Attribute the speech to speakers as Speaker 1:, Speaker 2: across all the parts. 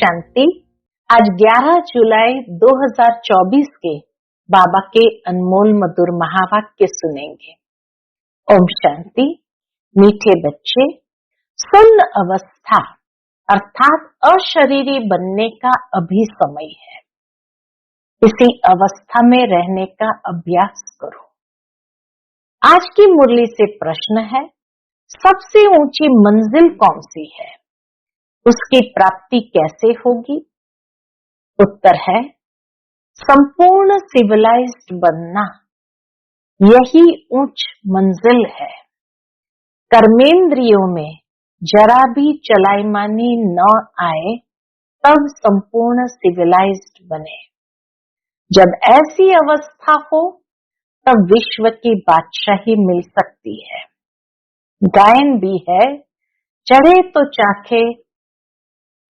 Speaker 1: शांति। आज 11 जुलाई 2024 के बाबा के अनमोल मधुर महावाक्य सुनेंगे। ओम शांति। मीठे बच्चे, सुन्न अवस्था अर्थात अशरीरी बनने का अभी समय है। इसी अवस्था में रहने का अभ्यास करो। आज की मुरली से प्रश्न है, सबसे ऊंची मंजिल कौन सी है, उसकी प्राप्ति कैसे होगी? उत्तर है, संपूर्ण सिविलाइज्ड बनना, यही उच्च मंजिल है। कर्मेंद्रियों में जरा भी चलाईमानी न आए तब संपूर्ण सिविलाइज्ड बने। जब ऐसी अवस्था हो तब विश्व की बादशाही मिल सकती है। गायन भी है, चढ़े तो चाखे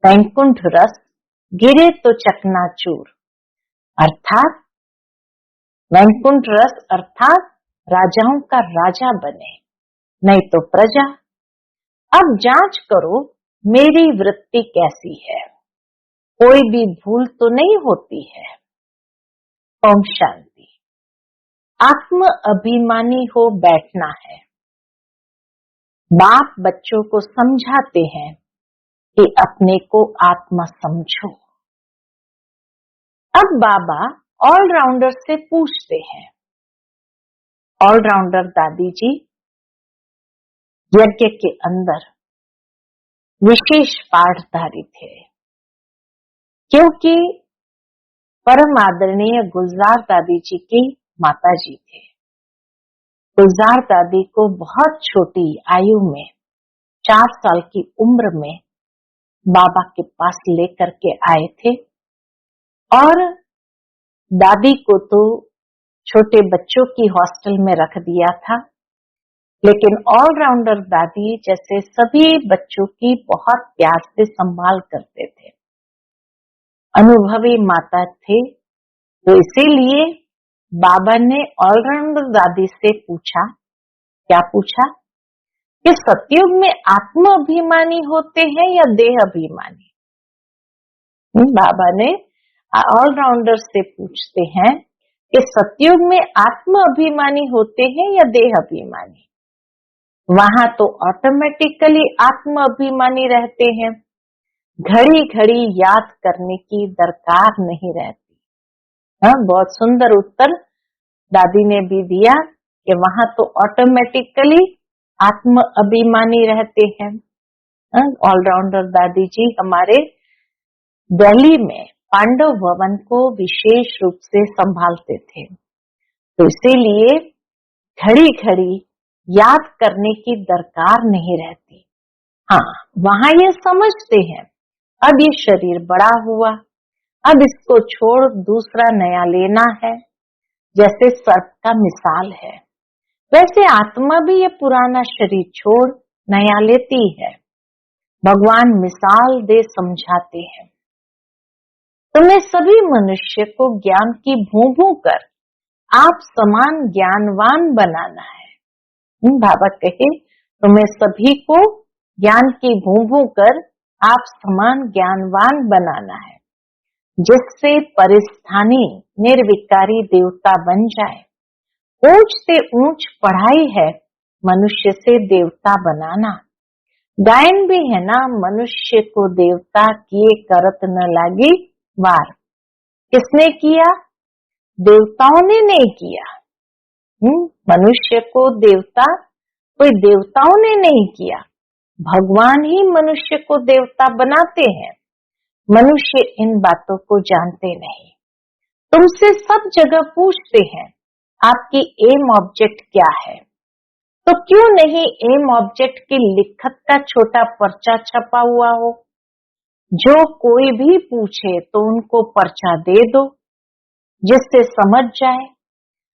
Speaker 1: वैकुंठ रस, गिरे तो चकनाचूर। अर्थात वैकुंठ रस अर्थात राजाओं का राजा बने, नहीं तो प्रजा। अब जांच करो मेरी वृत्ति कैसी है, कोई भी भूल तो नहीं होती है। ओम शांति। आत्म अभिमानी हो बैठना है। बाप बच्चों को समझाते हैं कि अपने को आत्मा समझो। अब बाबा ऑलराउंडर से पूछते हैं, ऑलराउंडर दादी जी, यज्ञ के अंदर विशेष पाठधारी थे, क्योंकि परम आदरणीय गुलजार दादी जी की माता जी थे। गुलजार दादी को बहुत छोटी आयु में 4 साल की उम्र में बाबा के पास लेकर के आए थे, और दादी को तो छोटे बच्चों की हॉस्टल में रख दिया था, लेकिन ऑलराउंडर दादी जैसे सभी बच्चों की बहुत प्यार से संभाल करते थे। अनुभवी माता थे, तो इसीलिए बाबा ने ऑलराउंडर दादी से पूछा, क्या पूछा कि सतयुग में आत्म अभिमानी होते हैं या देह अभिमानी? बाबा ने ऑलराउंडर से पूछते हैं कि सतयुग में आत्म अभिमानी होते हैं या देह अभिमानी? वहां तो ऑटोमेटिकली आत्म अभिमानी रहते हैं, घड़ी घड़ी याद करने की दरकार नहीं रहती। हाँ, बहुत सुंदर उत्तर दादी ने भी दिया कि वहां तो ऑटोमेटिकली आत्म अभिमानी रहते हैं। ऑलराउंडर दादी जी हमारे दिल्ली में पांडव भवन को विशेष रूप से संभालते थे, तो इसीलिए घड़ी घड़ी याद करने की दरकार नहीं रहती। हाँ, वहां ये समझते हैं, अब ये शरीर बड़ा हुआ, अब इसको छोड़ दूसरा नया लेना है। जैसे सर्प का मिसाल है, वैसे आत्मा भी ये पुराना शरीर छोड़ नया लेती है। भगवान मिसाल दे समझाते हैं, तुम्हें सभी मनुष्य को ज्ञान की भूं-भूं कर आप समान ज्ञानवान बनाना है। बाबा कहे, तुम्हें सभी को ज्ञान की भूं-भूं कर आप समान ज्ञानवान बनाना है, जिससे परिस्थानी निर्विकारी देवता बन जाए। ऊंच से ऊंच पढ़ाई है मनुष्य से देवता बनाना। गायन भी है ना, मनुष्य को देवता किए करत न लागी वार। किसने किया? देवताओं ने नहीं किया। मनुष्य को देवता कोई देवताओं ने नहीं किया, भगवान ही मनुष्य को देवता बनाते हैं। मनुष्य इन बातों को जानते नहीं। तुमसे सब जगह पूछते हैं आपकी एम ऑब्जेक्ट क्या है, तो क्यों नहीं एम ऑब्जेक्ट की लिखत का छोटा पर्चा छपा हुआ हो? जो कोई भी पूछे तो उनको पर्चा दे दो, जिससे समझ जाए।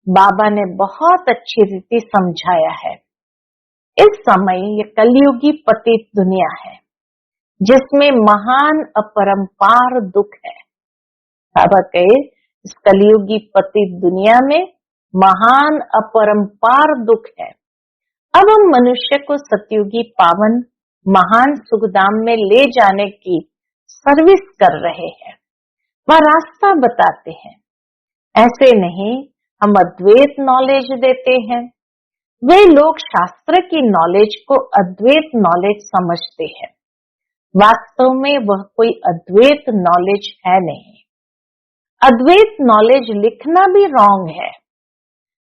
Speaker 1: बाबा ने बहुत अच्छी रीति समझाया है। इस समय ये कलयुगी पतित दुनिया है, जिसमें महान अपरंपार दुख है। बाबा कहे, इस कलयुगी पतित दुनिया में महान अपरंपार दुख है। अब हम मनुष्य को सतयुगी पावन महान सुखधाम में ले जाने की सर्विस कर रहे हैं, वह रास्ता बताते हैं। ऐसे नहीं हम अद्वैत नॉलेज देते हैं। वे लोग शास्त्र की नॉलेज को अद्वैत नॉलेज समझते हैं। वास्तव में वह कोई अद्वैत नॉलेज है नहीं। अद्वैत नॉलेज लिखना भी रॉन्ग है।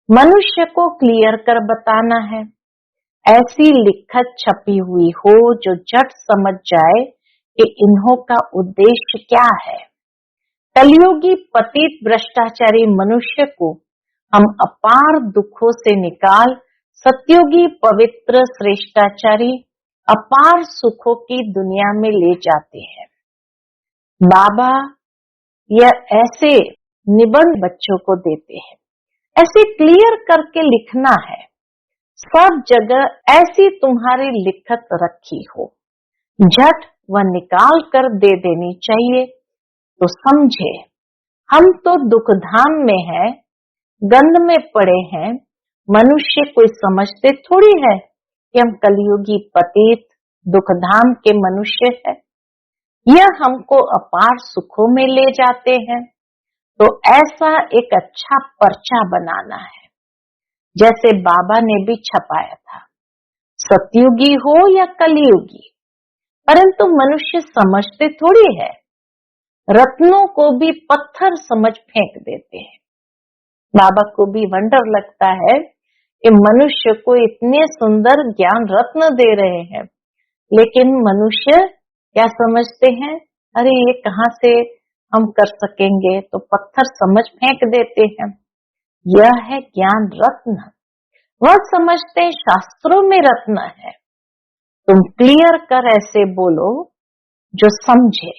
Speaker 1: मनुष्य को क्लियर कर बताना है। ऐसी लिखत छपी हुई हो जो झट समझ जाए कि इन्हों का उद्देश्य क्या है। कलयुगी पतित भ्रष्टाचारी मनुष्य को हम अपार दुखों से निकाल सत्युगी पवित्र श्रेष्ठाचारी अपार सुखों की दुनिया में ले जाते हैं। बाबा यह ऐसे निबंध बच्चों को देते हैं। ऐसे क्लियर करके लिखना है। सब जगह ऐसी तुम्हारी लिखत रखी हो, झट वह निकाल कर दे देनी चाहिए तो समझे। हम तो दुख धाम में है, गंध में पड़े हैं। मनुष्य कोई समझते थोड़ी है कि हम कलयुगी पतित दुख धाम के मनुष्य है। यह हमको अपार सुखों में ले जाते हैं। तो ऐसा एक अच्छा पर्चा बनाना है, जैसे बाबा ने भी छपाया था, सतयुगी हो या कलयुगी। परंतु मनुष्य समझते थोड़ी है। रत्नों को भी पत्थर समझ फेंक देते हैं। बाबा को भी वंडर लगता है कि मनुष्य को इतने सुंदर ज्ञान रत्न दे रहे हैं, लेकिन मनुष्य क्या समझते हैं, अरे ये कहाँ से हम कर सकेंगे, तो पत्थर समझ फेंक देते हैं। यह है ज्ञान रत्न। वह समझते हैं शास्त्रों में रत्न है। तुम क्लियर कर ऐसे बोलो जो समझे।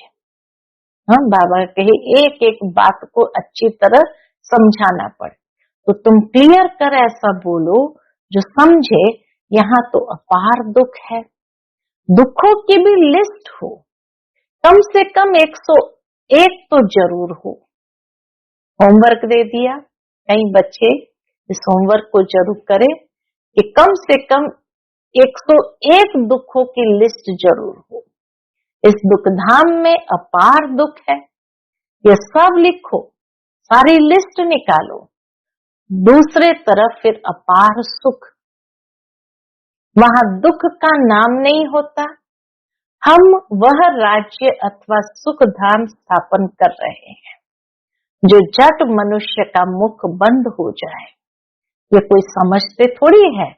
Speaker 1: हाँ, बाबा कहे एक एक बात को अच्छी तरह समझाना पड़े, तो तुम क्लियर कर ऐसा बोलो जो समझे। यहाँ तो अपार दुख है। दुखों की भी लिस्ट हो, कम से कम 101 तो जरूर हो। होमवर्क दे दिया, कई बच्चे इस होमवर्क को जरूर करें कि कम से कम 101 दुखों की लिस्ट जरूर हो। इस दुख धाम में अपार दुख है, ये सब लिखो, सारी लिस्ट निकालो। दूसरे तरफ फिर अपार सुख, वहां दुख का नाम नहीं होता। हम वह राज्य अथवा सुख धाम स्थापन कर रहे हैं जो झट मनुष्य का मुख बंद हो जाए। ये कोई समझते थोड़ी है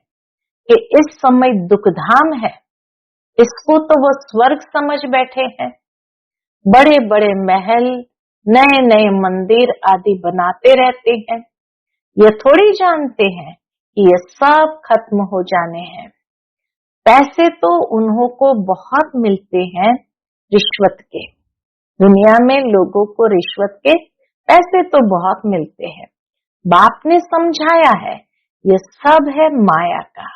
Speaker 1: कि इस समय दुख धाम है। इसको तो वो स्वर्ग समझ बैठे हैं। बड़े बड़े महल, नए नए मंदिर आदि बनाते रहते हैं। ये थोड़ी जानते हैं कि ये सब खत्म हो जाने हैं। पैसे तो उन्हों को बहुत मिलते हैं रिश्वत के। दुनिया में लोगों को रिश्वत के पैसे तो बहुत मिलते हैं। बाप ने समझाया है ये सब है माया का,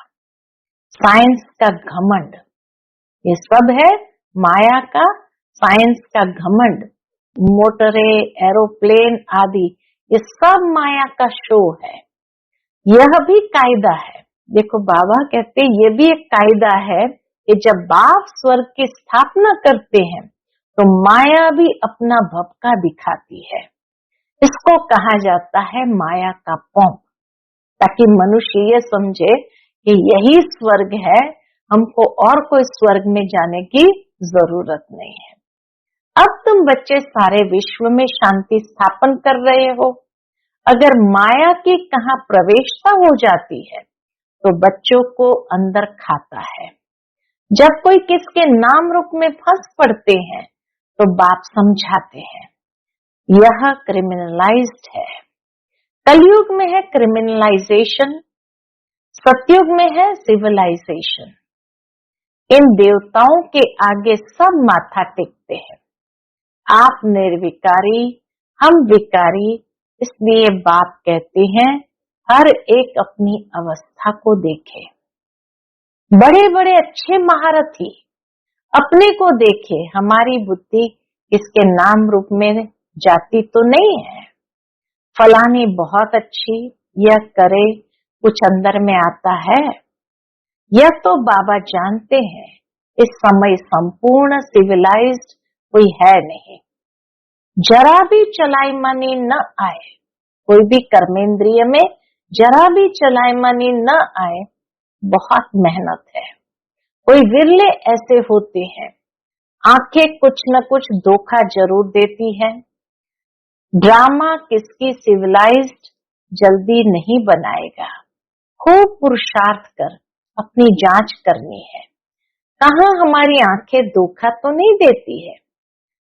Speaker 1: साइंस का घमंड। ये सब है माया का, साइंस का घमंड। मोटरे, एरोप्लेन आदि ये सब माया का शो है। यह भी कायदा है। देखो बाबा कहते ये भी एक कायदा है कि जब बाप स्वर्ग की स्थापना करते हैं तो माया भी अपना भपका दिखाती है। इसको कहा जाता है माया का पौंप, ताकि मनुष्य ये समझे कि यही स्वर्ग है, हमको और कोई स्वर्ग में जाने की जरूरत नहीं है। अब तुम बच्चे सारे विश्व में शांति स्थापन कर रहे हो। अगर माया की कहाँ प्रवेशता हो जाती है तो बच्चों को अंदर खाता है। जब कोई किसके नाम रूप में फंस पड़ते हैं तो बाप समझाते हैं यह क्रिमिनलाइज्ड है। कलयुग में है क्रिमिनलाइजेशन, सतयुग में है सिविलाइजेशन। इन देवताओं के आगे सब माथा टेकते हैं। आप निर्विकारी, हम विकारी, इसलिए बाप कहते हैं हर एक अपनी अवस्था को देखे। बड़े बड़े अच्छे महारथी अपने को देखे, हमारी बुद्धि इसके नाम रूप में जाती तो नहीं है। फलानी बहुत अच्छी, यह करे, कुछ अंदर में आता है। यह तो बाबा जानते हैं इस समय संपूर्ण सिविलाइज्ड कोई है नहीं। जरा भी चलाईमानी न आए, कोई भी कर्मेंद्रिय में जरा भी चलाईमानी न आए, बहुत मेहनत है। कोई विरले ऐसे होते हैं, आंखें कुछ न कुछ धोखा जरूर देती है। ड्रामा किसकी सिविलाइज्ड जल्दी नहीं बनाएगा। खूब पुरुषार्थ कर अपनी जांच करनी है, कहाँ हमारी आंखें धोखा तो नहीं देती है।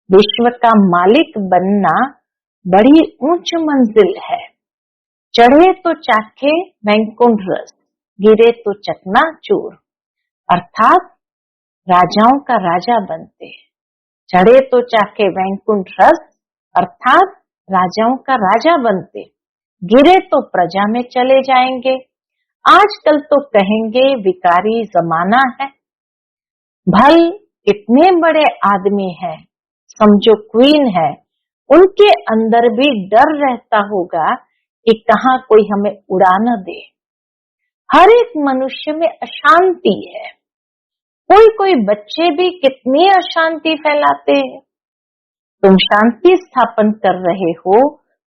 Speaker 1: विश्व का मालिक बनना बड़ी ऊंच मंजिल है। चढ़े तो चाखे वैकुंठ रस, गिरे तो चकनाचूर, अर्थात राजाओं का राजा बनते हैं। चढ़े तो चाखे वैकुंठ रस, अर्थात राजाओं का राजा बनते, गिरे तो प्रजा में चले जाएंगे। आजकल तो कहेंगे विकारी जमाना है। भल इतने बड़े आदमी हैं, समझो क्वीन है, उनके अंदर भी डर रहता होगा कि कहाँ कोई हमें उड़ा न दे। हर एक मनुष्य में अशांति है। कोई बच्चे भी कितनी अशांति फैलाते हैं। तुम शांति स्थापन कर रहे हो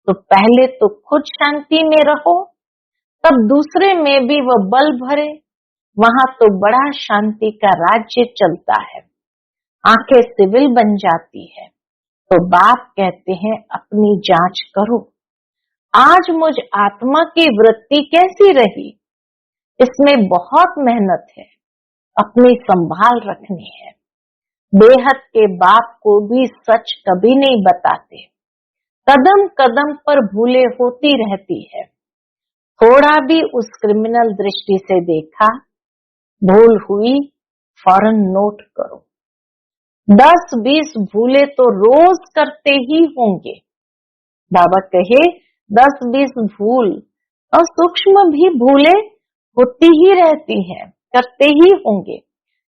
Speaker 1: तो पहले तो खुद शांति में रहो, तब दूसरे में भी वह बल भरे। वहां तो बड़ा शांति का राज्य चलता है। आंखें सिविल बन जाती है तो बाप कहते हैं अपनी जांच करो। आज मुझ आत्मा की वृत्ति कैसी रही, इसमें बहुत मेहनत है, अपनी संभाल रखनी है। बेहद के बाप को भी सच कभी नहीं बताते। कदम कदम पर भूले होती रहती है। थोड़ा भी उस क्रिमिनल दृष्टि से देखा, भूल हुई, फौरन नोट करो। 10-20 भूले तो रोज करते ही होंगे। बाबा कहे 10-20 भूल और सूक्ष्म भी भूले होती ही रहती है, करते ही होंगे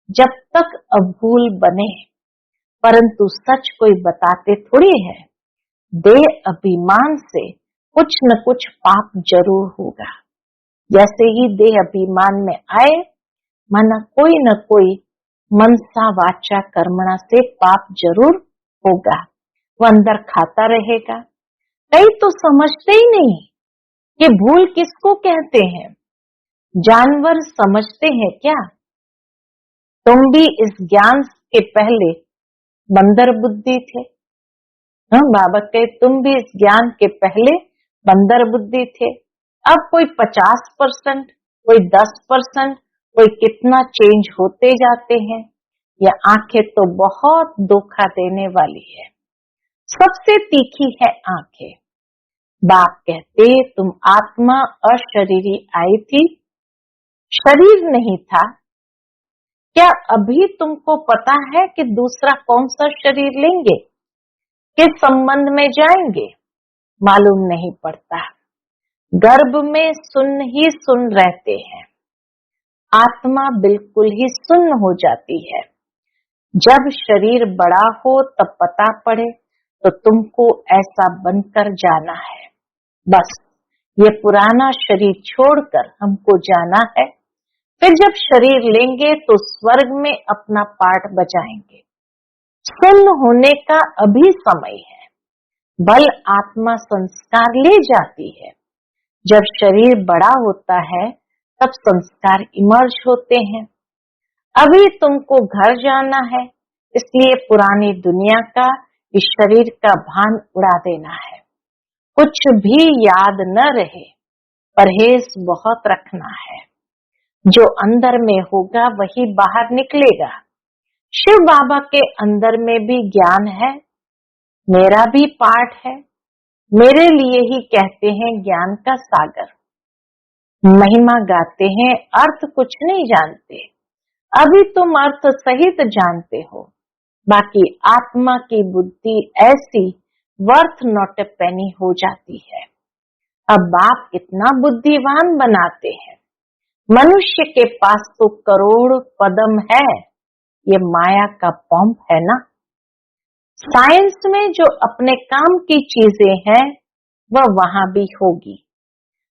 Speaker 1: जब तक अभूल बने। परंतु सच कोई बताते थोड़ी है। देह अभिमान से कुछ न कुछ पाप जरूर होगा। जैसे ही देह अभिमान में आए, माना कोई न कोई मनसा वाचा कर्मणा से पाप जरूर होगा। वो अंदर खाता रहेगा। कई तो समझते ही नहीं कि भूल किसको कहते हैं। जानवर समझते हैं क्या? तुम भी इस ज्ञान के पहले बंदर बुद्धि थे। बाबा कहे तुम भी इस ज्ञान के पहले बंदर बुद्धि थे। अब कोई 50%, कोई 10%, कोई कितना चेंज होते जाते हैं। यह आंखें तो बहुत धोखा देने वाली है। सबसे तीखी है आंखें। बाप कहते तुम आत्मा अशरीरी आई थी, शरीर नहीं था। क्या अभी तुमको पता है कि दूसरा कौन सा शरीर लेंगे, किस संबंध में जाएंगे? मालूम नहीं पड़ता। गर्भ में सुन्न ही सुन्न रहते हैं। आत्मा बिल्कुल ही सुन्न हो जाती है। जब शरीर बड़ा हो तब पता पड़े तो तुमको ऐसा बनकर जाना है। बस ये पुराना शरीर छोड़कर हमको जाना है। फिर जब शरीर लेंगे तो स्वर्ग में अपना पार्ट बजाएंगे। सुन्न होने का अभी समय है। बल आत्मा संस्कार ले जाती है। जब शरीर बड़ा होता है तब संस्कार इमर्ज होते हैं। अभी तुमको घर जाना है, इसलिए पुरानी दुनिया का, इस शरीर का भान उड़ा देना है। कुछ भी याद न रहे, परहेज बहुत रखना है। जो अंदर में होगा वही बाहर निकलेगा। शिव बाबा के अंदर में भी ज्ञान है, मेरा भी पाठ है। मेरे लिए ही कहते हैं ज्ञान का सागर। महिमा गाते हैं, अर्थ कुछ नहीं जानते। अभी तुम अर्थ सहित जानते हो। बाकी आत्मा की बुद्धि ऐसी वर्थ नॉट ए पेनी हो जाती है। अब बाप इतना बुद्धिवान बनाते हैं। मनुष्य के पास तो करोड़ पदम है, ये माया का पंप है ना। साइंस में जो अपने काम की चीजें हैं वह वहां भी होगी।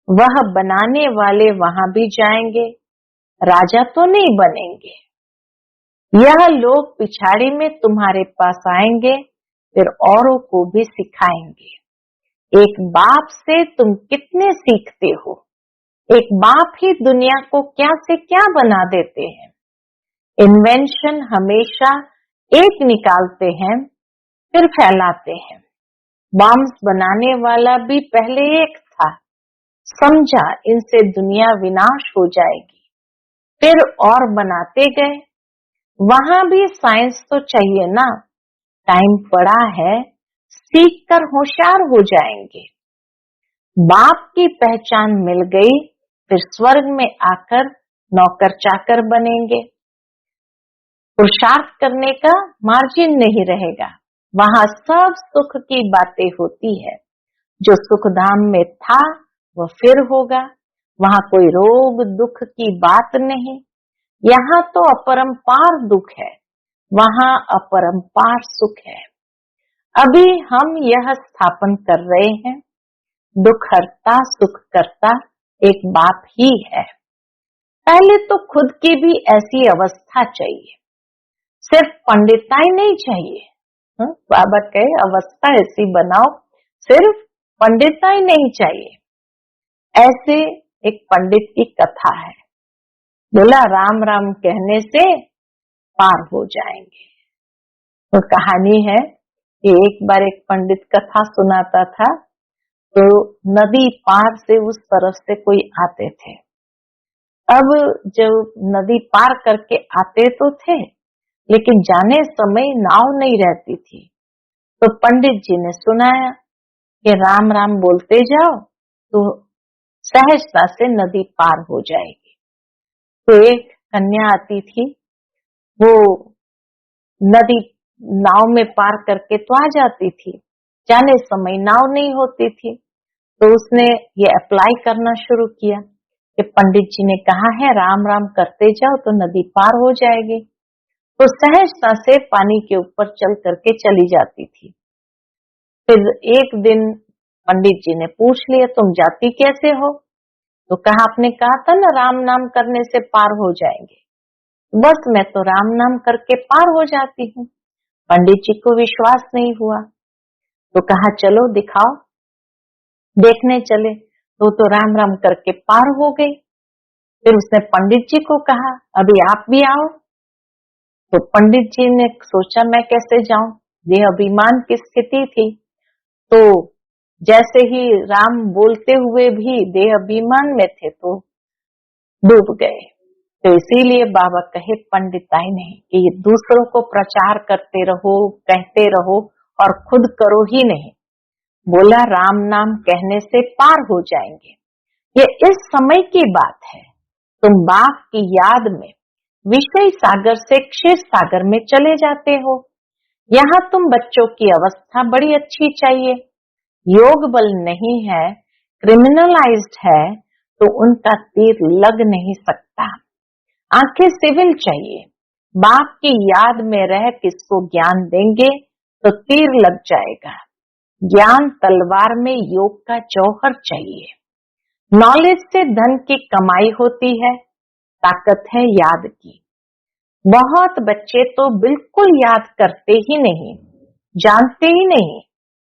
Speaker 1: वह बनाने वाले वहां भी जाएंगे, राजा तो नहीं बनेंगे। यह लोग पिछाड़ी में तुम्हारे पास आएंगे, फिर औरों को भी सिखाएंगे। एक बाप से तुम कितने सीखते हो। एक बाप ही दुनिया को क्या से क्या बना देते हैं। इन्वेंशन हमेशा एक निकालते हैं फिर फैलाते हैं। बॉम्ब्स बनाने वाला भी पहले एक था, समझा इनसे दुनिया विनाश हो जाएगी, फिर और बनाते गए। वहां भी साइंस तो चाहिए ना। टाइम पड़ा है, सीख कर होशियार हो जाएंगे। बाप की पहचान मिल गई, फिर स्वर्ग में आकर नौकर चाकर बनेंगे। पुरुषार्थ करने का मार्जिन नहीं रहेगा। वहां सब सुख की बातें होती है। जो सुख धाम में था वह फिर होगा। वहां कोई रोग दुख की बात नहीं। यहाँ तो अपरंपार दुख है, वहां अपरंपार सुख है। अभी हम यह स्थापन कर रहे हैं, दुख हरता सुख करता एक बाप ही है। पहले तो खुद की भी ऐसी अवस्था चाहिए, सिर्फ पंडिताई नहीं चाहिए। बाबा कहे अवस्था ऐसी बनाओ, सिर्फ पंडिताई नहीं चाहिए। ऐसे एक पंडित की कथा है। बोला राम राम कहने से पार हो जाएंगे। तो कहानी है कि एक बार एक पंडित कथा सुनाता था, तो नदी पार से उस तरफ से कोई आते थे। अब जब नदी पार करके आते तो थे, लेकिन जाने समय नाव नहीं रहती थी। तो पंडित जी ने सुनाया कि राम राम बोलते जाओ तो सहजता से नदी पार हो जाएगी। तो एक कन्या आती थी, वो नदी नाव में पार करके तो आ जाती थी, जाने समय नाव नहीं होती थी। तो उसने ये अप्लाई करना शुरू किया कि पंडित जी ने कहा है राम राम करते जाओ तो नदी पार हो जाएगी। तो सहजता से पानी के ऊपर चल करके चली जाती थी। फिर एक दिन पंडित जी ने पूछ लिया तुम जाती कैसे हो? तो कहा आपने कहा था ना राम नाम करने से पार हो जाएंगे। बस मैं तो राम नाम करके पार हो जाती हूँ। पंडित जी को विश्वास नहीं हुआ, तो कहा चलो दिखाओ। देखने चले तो राम राम करके पार हो गई। फिर उसने पंडित जी को कहा अभी आप भी आओ। तो पंडित जी ने सोचा मैं कैसे जाऊं, ये अभिमान की स्थिति थी। तो जैसे ही राम बोलते हुए भी देह अभिमान में थे तो डूब गए। तो इसीलिए बाबा कहे पंडिताई नहीं कि ये दूसरों को प्रचार करते रहो, कहते रहो और खुद करो ही नहीं। बोला राम नाम कहने से पार हो जाएंगे। ये इस समय की बात है। तुम बाप की याद में विषय सागर से क्षीर सागर में चले जाते हो। यहाँ तुम बच्चों की अवस्था बड़ी अच्छी चाहिए। योग बल नहीं है, क्रिमिनलाइज्ड है, तो उनका तीर लग नहीं सकता। आंखें सिविल चाहिए। बाप की याद में रह किसको ज्ञान देंगे तो तीर लग जाएगा। ज्ञान तलवार में योग का जौहर चाहिए। नॉलेज से धन की कमाई होती है, ताकत है याद की। बहुत बच्चे तो बिल्कुल याद करते ही नहीं, जानते ही नहीं।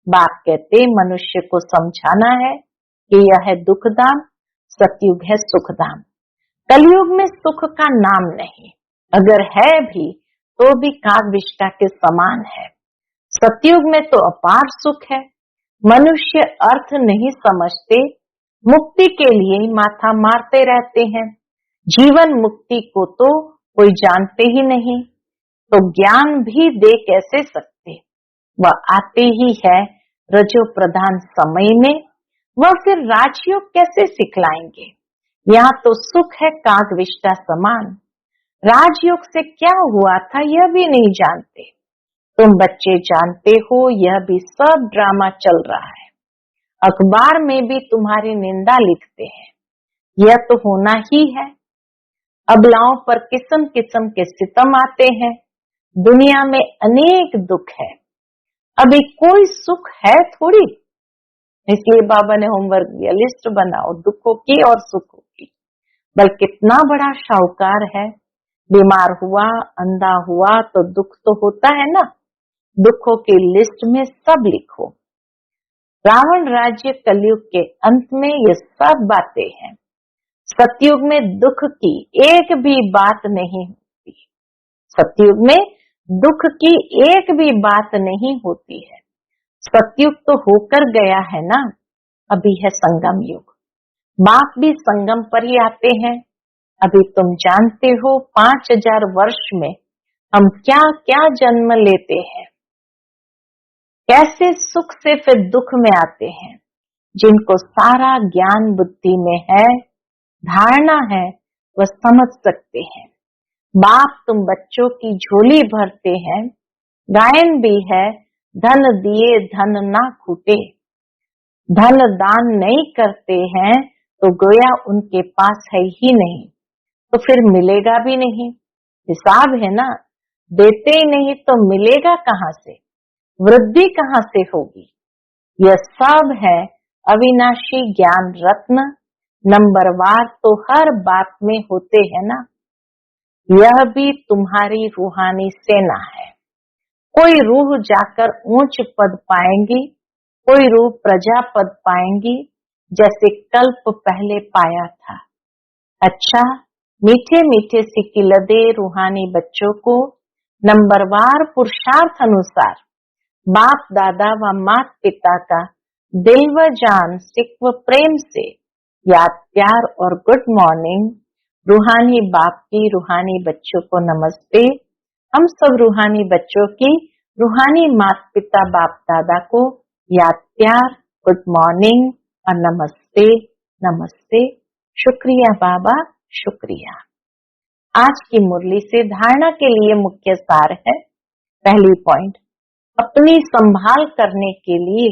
Speaker 1: बाप कहते मनुष्य को समझाना है कि यह है दुखधाम, सतयुग है सुखधाम। कलयुग में सुख का नाम नहीं, अगर है भी तो भी कागविष्टा के समान है। सतयुग में तो अपार सुख है। मनुष्य अर्थ नहीं समझते, मुक्ति के लिए ही माथा मारते रहते हैं। जीवन मुक्ति को तो कोई जानते ही नहीं, तो ज्ञान भी दे कैसे सकते। वह आते ही है रजो प्रधान समय में, वह फिर राजयोग कैसे सिखलाएंगे। यहाँ तो सुख है कागविष्टा समान। राजयोग से क्या हुआ था यह भी नहीं जानते। तुम बच्चे जानते हो यह भी सब ड्रामा चल रहा है। अखबार में भी तुम्हारी निंदा लिखते हैं, यह तो होना ही है। अबलाओं पर किस्म किस्म के सितम आते हैं। दुनिया में अनेक दुख है, अभी कोई सुख है थोड़ी। इसलिए बाबा ने होमवर्क दिया, लिस्ट बनाओ दुखों की और सुखों की। बल कितना बड़ा शाहूकार है, बीमार हुआ, अंधा हुआ तो दुख तो होता है ना। दुखों की लिस्ट में सब लिखो। रावण राज्य कलयुग के अंत में ये सब बातें हैं। सतयुग में दुख की एक भी बात नहीं होती। सतयुग में दुख की एक भी बात नहीं होती है। सतयुग तो होकर गया है ना, अभी है संगम युग। बाप भी संगम पर ही आते हैं। अभी तुम जानते हो 5000 वर्ष में हम क्या क्या जन्म लेते हैं, कैसे सुख से फिर दुख में आते हैं। जिनको सारा ज्ञान बुद्धि में है, धारणा है, वह समझ सकते हैं। बाप तुम बच्चों की झोली भरते हैं। गायन भी है, धन दिए धन ना खूटे। धन दान नहीं करते हैं तो गोया उनके पास है ही नहीं, तो फिर मिलेगा भी नहीं। हिसाब है ना, देते ही नहीं तो मिलेगा कहाँ से, वृद्धि कहाँ से होगी। यह सब है अविनाशी ज्ञान रत्न, नंबरवार तो हर बात में होते हैं ना। यह भी तुम्हारी रूहानी सेना है। कोई रूह जाकर ऊंच पद पाएंगी, कोई रूह प्रजा पद पाएंगी, जैसे कल्प पहले पाया था। अच्छा, मीठे मीठे सिकिलदे रूहानी बच्चों को नंबरवार पुरुषार्थ अनुसार बाप दादा व माता पिता का दिल व जान सिक व प्रेम से याद प्यार और गुड मॉर्निंग। रूहानी बाप की रूहानी बच्चों को नमस्ते। हम सब रूहानी बच्चों की रूहानी माता पिता बाप दादा को याद प्यार, गुड मॉर्निंग और नमस्ते नमस्ते। शुक्रिया बाबा, शुक्रिया। आज की मुरली से धारणा के लिए मुख्य सार है। पहली पॉइंट, अपनी संभाल करने के लिए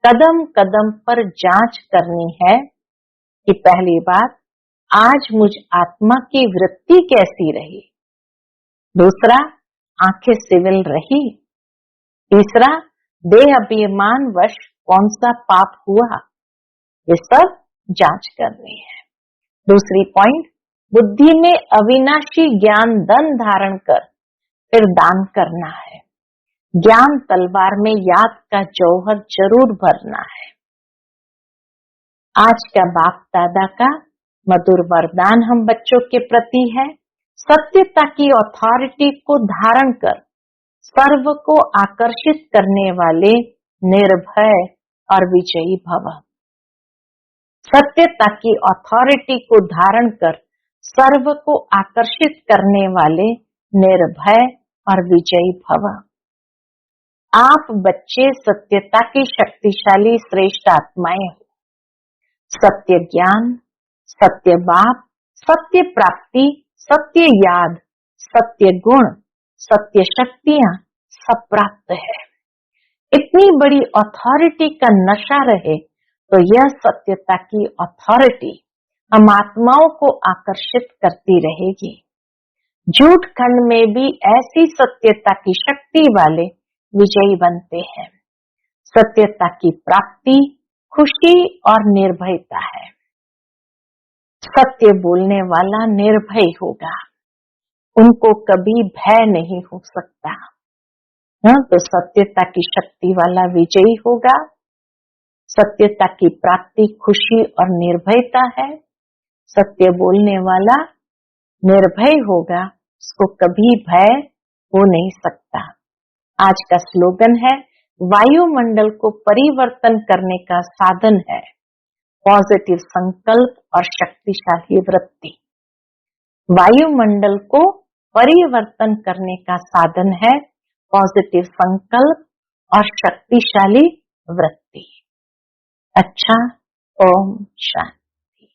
Speaker 1: कदम कदम पर जांच करनी है कि पहली बात, आज मुझ आत्मा की वृत्ति कैसी रही। दूसरा, आंखें सिविल रही। तीसरा, देह अभिमान वश कौन सा पाप हुआ, ये सब जांच करनी है। दूसरी पॉइंट, बुद्धि में अविनाशी ज्ञान धन धारण कर फिर दान करना है। ज्ञान तलवार में याद का जौहर जरूर भरना है। आज का बाप दादा का मधुर वरदान हम बच्चों के प्रति है, सत्यता की अथॉरिटी को धारण कर सर्व को आकर्षित करने वाले निर्भय और विजयी भव। सत्यता की अथॉरिटी को धारण कर सर्व को आकर्षित करने वाले निर्भय और विजयी भव। आप बच्चे सत्यता की शक्तिशाली श्रेष्ठ आत्माएं हो। सत्य ज्ञान, सत्य बाप, सत्य प्राप्ति, सत्य याद, सत्य गुण, सत्य शक्तियां सब प्राप्त है। इतनी बड़ी अथॉरिटी का नशा रहे तो यह सत्यता की अथॉरिटी हम आत्माओं को आकर्षित करती रहेगी। झूठ खंड में भी ऐसी सत्यता की शक्ति वाले विजयी बनते हैं। सत्यता की प्राप्ति खुशी और निर्भयता है। सत्य बोलने वाला निर्भय होगा, उनको कभी भय नहीं हो सकता। तो सत्यता की शक्ति वाला विजयी होगा। सत्यता की प्राप्ति खुशी और निर्भयता है। सत्य बोलने वाला निर्भय होगा, उसको कभी भय हो नहीं सकता। आज का स्लोगन है, वायुमंडल को परिवर्तन करने का साधन है पॉजिटिव संकल्प और शक्तिशाली वृत्ति। वायुमंडल को परिवर्तन करने का साधन है पॉजिटिव संकल्प और शक्तिशाली वृत्ति। अच्छा, ओम शांति।